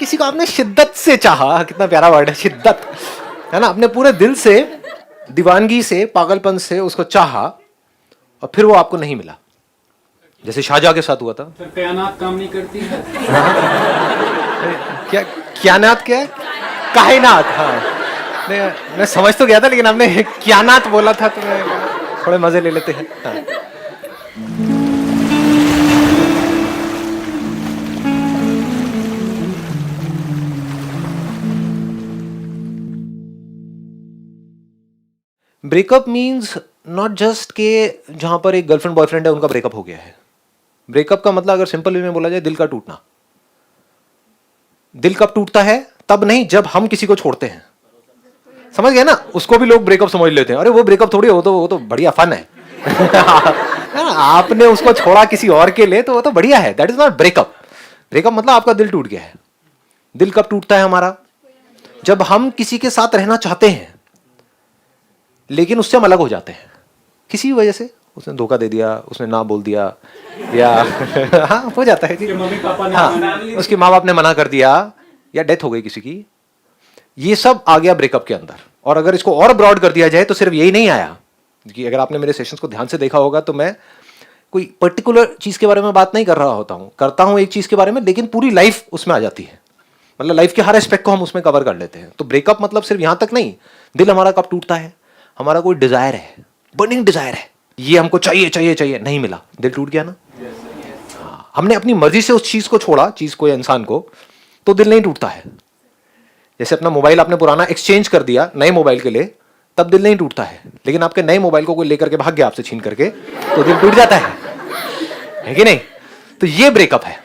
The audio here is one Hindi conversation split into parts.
किसी को आपने शिद्दत से चाहा, कितना प्यारा वर्ड है शिद्दत, है ना, अपने पूरे दिल से, दीवानगी से, पागलपन से उसको चाहा और फिर वो आपको नहीं मिला, जैसे शाहजहां के साथ हुआ था। फिर कयानात काम नहीं करती है। क्या क्यानात, क्या है? कायनात। हाँ, मैं समझ तो गया था, लेकिन आपने क्यानात बोला था तो मैं थोड़े मजे ले लेते हैं। हाँ। ब्रेकअप मीन्स नॉट जस्ट के जहां पर एक गर्लफ्रेंड बॉयफ्रेंड है उनका ब्रेकअप हो गया है। ब्रेकअप का मतलब अगर सिंपल वे में बोला जाए, दिल का टूटना। दिल कब टूटता है? तब नहीं जब हम किसी को छोड़ते हैं। समझ गए ना? उसको भी लोग ब्रेकअप समझ लेते हैं, अरे वो ब्रेकअप थोड़ी, वो तो बढ़िया फन है। आपने उसको छोड़ा किसी और के लिए तो वो तो बढ़िया है, that is not breakup. Breakup मतलब आपका दिल टूट गया है। दिल कब टूटता है हमारा? जब हम किसी के साथ रहना चाहते हैं लेकिन उससे हम अलग हो जाते हैं किसी भी वजह से। उसने धोखा दे दिया, उसने ना बोल दिया, या हाँ हो जाता है जी। मम्मी पापा ने हाँ, उसके माँ बाप ने मना कर दिया, या डेथ हो गई किसी की। ये सब आ गया ब्रेकअप के अंदर। और अगर इसको और ब्रॉड कर दिया जाए तो सिर्फ यही नहीं आया कि अगर आपने मेरे सेशंस को ध्यान से देखा होगा तो मैं कोई पर्टिकुलर चीज के बारे में बात नहीं कर रहा होता हूँ, करता हूँ एक चीज के बारे में, लेकिन पूरी लाइफ उसमें आ जाती है। मतलब लाइफ के हर एस्पेक्ट को हम उसमें कवर कर लेते हैं। तो ब्रेकअप मतलब सिर्फ यहां तक नहीं, दिल हमारा कब टूटता है, हमारा कोई डिजायर है, बर्निंग डिजायर है, ये हमको चाहिए चाहिए चाहिए, नहीं मिला, दिल टूट गया ना। हाँ, हमने अपनी मर्जी से उस चीज को छोड़ा, चीज को या इंसान को, तो दिल नहीं टूटता है। जैसे अपना मोबाइल आपने पुराना एक्सचेंज कर दिया नए मोबाइल के लिए, तब दिल नहीं टूटता है। लेकिन आपके नए मोबाइल को कोई लेकर के भाग गया आपसे छीन करके, तो दिल टूट जाता है कि नहीं? तो ये ब्रेकअप है।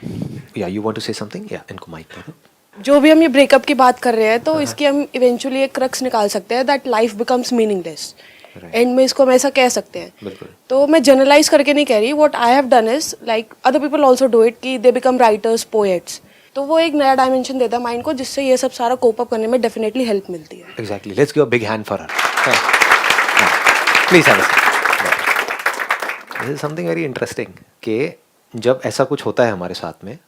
या you want to say something? या इनको माइक दे दो। जो भी हम ये ब्रेकअप की बात कर रहे हैं तो इसकी हम इवेंचुअली एक क्रक्स निकाल सकते हैं, that life becomes meaningless. And में इसको हम ऐसा कह सकते हैं। बिल्कुल। तो मैं जनरलाइज करके नहीं कह रही, what I have done is like other people also do it, कि दे बिकम राइटर्स, पोएट्स। तो वो एक नया डायमेंशन देता है माइंड को, जिससे ये सब सारा कोप अप करने में डेफिनेटली हेल्प मिलती है। Exactly, let's give a big hand for her. Please have a seat. This is something very interesting कि जब ऐसा कुछ होता है हमारे साथ में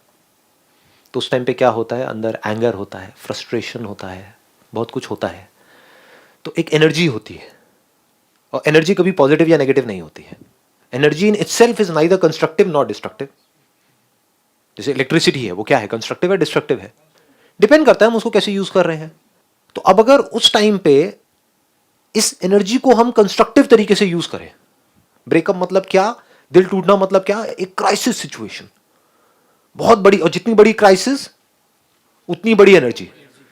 तो उस टाइम पे क्या होता है, अंदर एंगर होता है, फ्रस्ट्रेशन होता है, बहुत कुछ होता है। तो एक एनर्जी होती है, और एनर्जी कभी पॉजिटिव या नेगेटिव नहीं होती है। Energy in itself is neither constructive not destructive. जैसे इलेक्ट्रिसिटी है, वो क्या है, कंस्ट्रक्टिव है, डिस्ट्रक्टिव है, डिपेंड करता है हम उसको कैसे यूज कर रहे हैं। तो अब अगर उस टाइम पे इस एनर्जी को हम कंस्ट्रक्टिव तरीके से यूज करें, ब्रेकअप मतलब क्या, दिल टूटना मतलब क्या, एक क्राइसिस सिचुएशन, बहुत बड़ी, और जितनी बड़ी क्राइसिस उतनी बड़ी एनर्जी।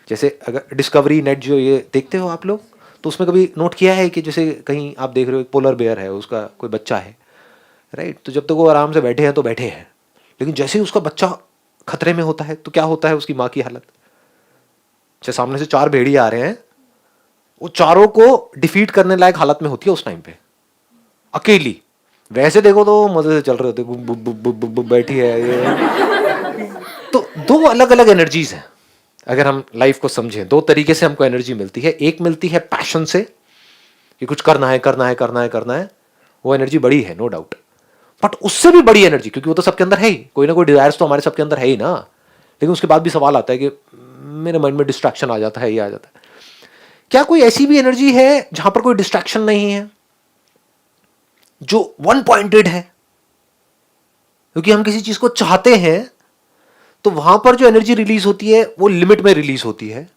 जैसे अगर डिस्कवरी नेट जो ये देखते हो आप लोग, तो उसमें कभी नोट किया है कि जैसे कहीं आप देख रहे हो एक पोलर बेयर है, उसका कोई बच्चा है, राइट, तो जब तक वो आराम से बैठे हैं तो बैठे हैं, लेकिन जैसे ही उसका बच्चा खतरे में होता है तो क्या होता है उसकी माँ की हालत। जैसे सामने से 4 भेड़िए आ रहे हैं, वो चारों को डिफीट करने लायक हालत में होती है उस टाइम पे, अकेली। वैसे देखो तो मजे से चल रहे होते, बैठी है ये। तो 2 अलग अलग एनर्जीज हैं। अगर हम लाइफ को समझें, 2 तरीके से हमको एनर्जी मिलती है। एक मिलती है पैशन से कि कुछ करना है करना है करना है करना है, वो एनर्जी बड़ी है, नो डाउट। बट उससे भी बड़ी एनर्जी, क्योंकि वो तो सबके अंदर है ही, कोई ना कोई डिजायर्स तो हमारे सबके अंदर है ही ना, लेकिन उसके बाद भी सवाल आता है कि मेरे माइंड में डिस्ट्रैक्शन आ जाता है, ये आ जाता है। क्या कोई ऐसी भी एनर्जी है जहां पर कोई डिस्ट्रैक्शन नहीं है, जो वन पॉइंटेड है? क्योंकि हम किसी चीज को चाहते हैं तो वहां पर जो एनर्जी रिलीज होती है वो लिमिट में रिलीज होती है,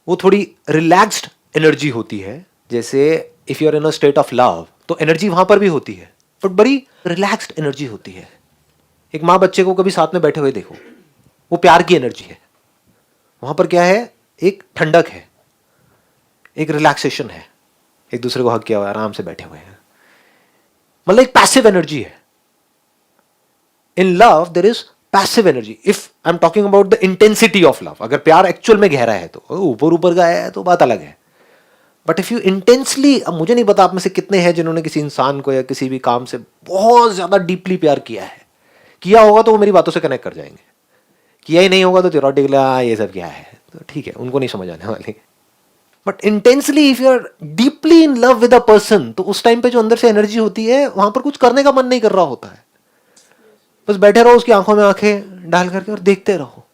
वो थोड़ी रिलैक्स्ड एनर्जी होती है। जैसे if you are in a state of love, तो एनर्जी वहां पर भी होती है, बट बड़ी रिलैक्स्ड एनर्जी होती है। एक माँ बच्चे को कभी साथ में बैठे हुए देखो, वो प्यार की एनर्जी है। वहां पर क्या है, एक ठंडक है, एक रिलैक्सेशन है, एक दूसरे को हक किया हुआ है, आराम से बैठे हुए हैं, मतलब एक पैसिव एनर्जी है। In love there is passive energy. If I am talking about the intensity of love, अगर प्यार एक्चुअल में गहरा है तो ऊपर ऊपर का है तो बात अलग है। बट इफ यू इंटेंसली, अब मुझे नहीं पता आप में से कितने हैं जिन्होंने किसी इंसान को या किसी भी काम से बहुत ज्यादा डीपली प्यार किया है। किया होगा तो वो मेरी बातों से कनेक्ट कर जाएंगे, किया ही नहीं होगा तो थियोरेटिकली ये सब क्या है, तो ठीक है, उनको नहीं समझ आने वाली। But intensely if you are deeply in love with a person, तो उस टाइम पे जो अंदर से एनर्जी होती है, वहां पर कुछ करने का मन नहीं कर रहा होता है, बस बैठे रहो उसकी आंखों में आंखें डाल करके और देखते रहो।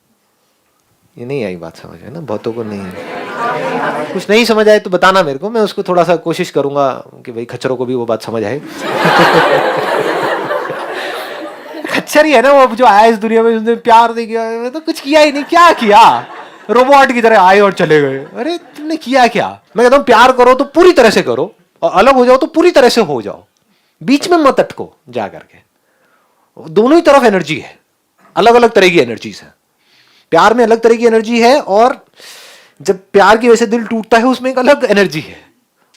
ये नहीं आई बात समझ में ना, बहुतों को नहीं है। कुछ नहीं समझ आए तो बताना मेरे को, मैं उसको थोड़ा सा कोशिश करूंगा कि भाई खच्चरों को भी वो बात समझ आए। खच्चर ही है ना वो, जो आया इस दुनिया में, उसने प्यार नहीं किया तो कुछ किया ही नहीं, क्या किया? रोबोट की तरह आए और चले गए। अरे तुमने किया क्या? मैं कहता हूँ प्यार करो तो पूरी तरह से करो, और अलग हो जाओ तो पूरी तरह से हो जाओ, बीच में मत अटको जा करके। दोनों ही तरफ एनर्जी है, अलग अलग तरह की एनर्जीज है। प्यार में अलग तरह की एनर्जी है, और जब प्यार की वजह से दिल टूटता है उसमें एक अलग एनर्जी है,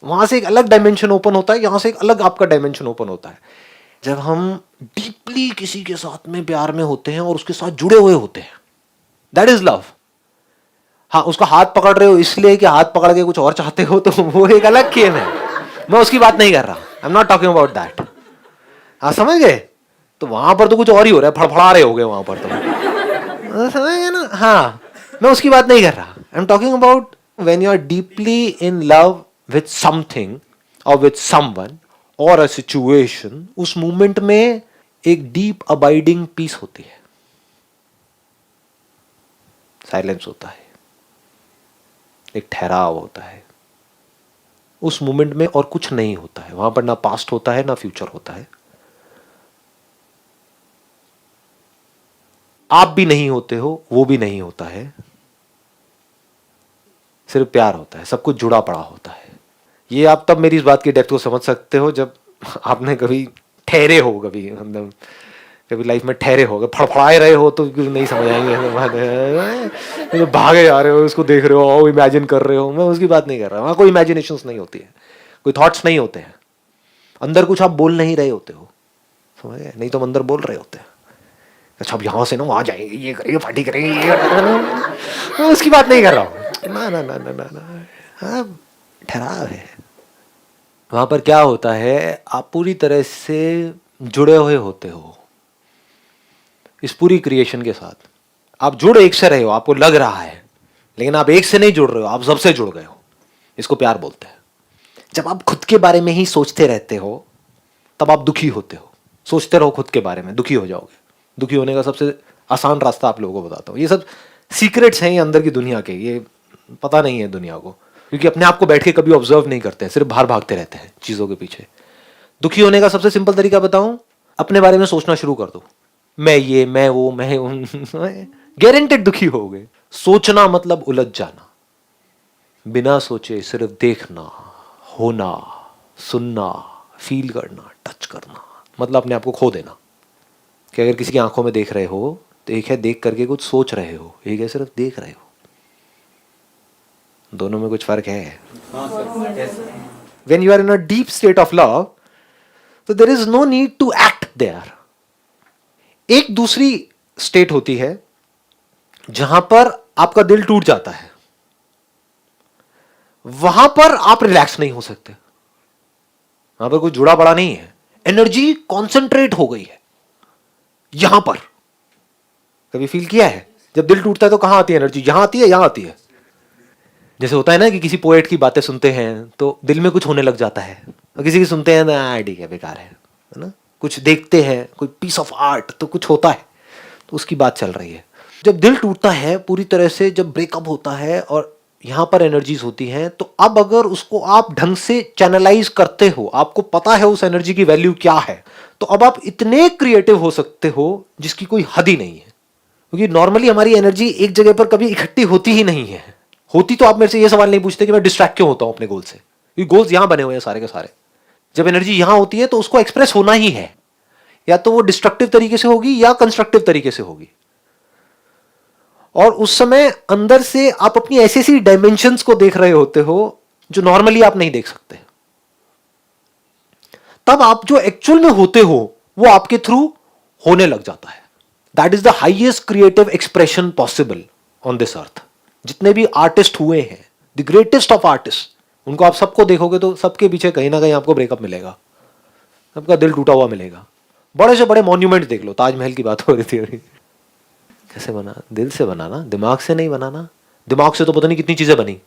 वहां से एक अलग डायमेंशन ओपन होता है, यहां से एक अलग आपका डायमेंशन ओपन होता है। जब हम डीपली किसी के साथ में प्यार में होते हैं और उसके साथ जुड़े हुए होते हैं, दैट इज लव। हाँ, उसका हाथ पकड़ रहे हो इसलिए कि हाथ पकड़ के कुछ और चाहते हो, तो वो एक अलग गेम है, मैं उसकी बात नहीं कर रहा। I am not talking about that. हाँ, समझ गए? तो वहां पर तो कुछ और ही हो रहा है, फड़फड़ा रहे हो गए वहां पर तो, समझ गए ना? हाँ, मैं उसकी बात नहीं कर रहा। I am talking about when you are deeply in love with something or with someone or a situation. उस मोमेंट में एक डीप अबाइडिंग पीस होती है, साइलेंस होता है, एक ठहराव होता है। उस मोमेंट में और कुछ नहीं होता है, वहां पर ना पास्ट होता है ना फ्यूचर होता है। आप भी नहीं होते हो, वो भी नहीं होता है, सिर्फ प्यार होता है, सब कुछ जुड़ा पड़ा होता है। ये आप तब मेरी इस बात की डेप्थ को समझ सकते हो जब आपने कभी ठहरे हो, कभी मतलब कभी लाइफ में ठहरे हो, फड़फड़ाए रहे हो तो नहीं समझ आएंगे। तो भागे जा रहे हो, उसको देख रहे हो, इमेजिन कर रहे हो, मैं उसकी बात नहीं कर रहा। वहां कोई इमेजिनेशंस नहीं होती है, कोई थॉट्स नहीं होते हैं, अंदर कुछ आप बोल नहीं रहे होते हो, समझ गए? नहीं तो हम अंदर बोल रहे होते हैं, अच्छा अब यहाँ से ना वहाँ जाएंगे, ये करेंगे, पार्टी करेंगे, ये मैं उसकी बात नहीं कर रहा हूँ। ना ना ना ना ना ना, हाँ, ठहराव है। वहां पर क्या होता है, आप पूरी तरह से जुड़े हुए होते हो इस पूरी क्रिएशन के साथ। आप जुड़ एक से रहे हो, आपको लग रहा है, लेकिन आप एक से नहीं जुड़ रहे हो, आप सबसे जुड़ गए हो। इसको प्यार बोलते हैं। जब आप खुद के बारे में ही सोचते रहते हो तब आप दुखी होते हो। सोचते रहो खुद के बारे में, दुखी हो जाओगे। दुखी होने का सबसे आसान रास्ता आप लोगों को बताता हूँ। ये सब सीक्रेट्स हैं ये अंदर की दुनिया के, ये पता नहीं है दुनिया को, क्योंकि अपने आप को बैठ के कभी ऑब्जर्व नहीं करते हैं, सिर्फ बाहर भागते रहते हैं चीजों के पीछे। दुखी होने का सबसे सिंपल तरीका बताऊं, अपने बारे में सोचना शुरू कर दो। मैं ये, मैं वो, मैं गारंटेड दुखी होगे। सोचना मतलब उलझ जाना, बिना सोचे सिर्फ देखना, होना, सुनना, फील करना, टच करना, मतलब अपने आप को खो देना। कि अगर किसी की आंखों में देख रहे हो तो एक है देख करके कुछ सोच रहे हो, एक है सिर्फ देख रहे हो। दोनों में कुछ फर्क है। When you are in a deep state of love, so there is no need to act there. एक दूसरी स्टेट होती है जहां पर आपका दिल टूट जाता है, वहां पर आप रिलैक्स नहीं हो सकते, वहां पर कुछ जुड़ा पड़ा नहीं है, एनर्जी कॉन्सेंट्रेट हो गई है यहां पर। कभी फील किया है जब दिल टूटता है तो कहां आती है एनर्जी? यहां आती है, यहां आती है। जैसे होता है ना कि किसी पोएट की बातें सुनते हैं तो दिल में कुछ होने लग जाता है, और किसी की सुनते हैं ना ठीक है, बेकार है ना। कुछ देखते हैं, कोई पीस ऑफ आर्ट, तो कुछ होता है, तो उसकी बात चल रही है। जब दिल टूटता है पूरी तरह से, जब ब्रेकअप होता है और यहां पर एनर्जीज होती हैं, तो अब अगर उसको आप ढंग से चैनलाइज करते हो, आपको पता है उस एनर्जी की वैल्यू क्या है, तो अब आप इतने क्रिएटिव हो सकते हो जिसकी कोई हद ही नहीं है। क्योंकि नॉर्मली हमारी एनर्जी एक जगह पर कभी इकट्ठी होती ही नहीं है। होती तो आप मेरे से ये सवाल नहीं पूछते कि मैं डिस्ट्रैक्ट क्यों होता हूं अपने गोल से, क्योंकि गोल्स यहां बने हुए हैं सारे के सारे। जब एनर्जी यहां होती है तो उसको एक्सप्रेस होना ही है, या तो वो डिस्ट्रक्टिव तरीके से होगी या कंस्ट्रक्टिव तरीके से होगी। और उस समय अंदर से आप अपनी ऐसी ऐसी डायमेंशंस को देख रहे होते हो जो नॉर्मली आप नहीं देख सकते। तब आप जो एक्चुअल में होते हो वो आपके थ्रू होने लग जाता है। That is the highest creative expression possible on this earth. जितने भी आर्टिस्ट हुए हैं, द ग्रेटेस्ट ऑफ आर्टिस्ट, उनको आप सबको देखोगे तो सबके पीछे कहीं ना कहीं आपको ब्रेकअप मिलेगा, सबका दिल टूटा हुआ मिलेगा। बड़े से बड़े मॉन्यूमेंट देख लो, ताजमहल की बात हो रही थी अभी, कैसे बना? दिल से बनाना, दिमाग से नहीं बनाना। दिमाग से तो पता नहीं कितनी चीजें बनी।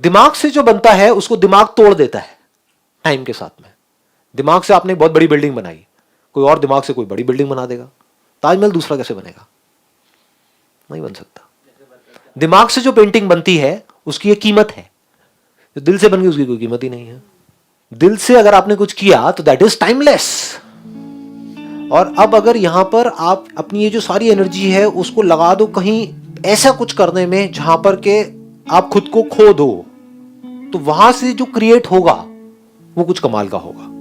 दिमाग से जो बनता है उसको दिमाग तोड़ देता है टाइम के साथ में। दिमाग से आपने बहुत बड़ी बिल्डिंग बनाई, कोई और दिमाग से कोई बड़ी बिल्डिंग बना देगा। ताजमहल दूसरा कैसे बनेगा? नहीं बन सकता। दिमाग से जो पेंटिंग बनती है उसकी एक कीमत है, जो दिल से बन गई उसकी कोई कीमत ही नहीं है। दिल से अगर आपने कुछ किया तो दैट इज टाइमलेस। और अब अगर यहां पर आप अपनी ये जो सारी एनर्जी है उसको लगा दो कहीं ऐसा कुछ करने में जहां पर के आप खुद को खो दो, तो वहां से जो क्रिएट होगा वो कुछ कमाल का होगा।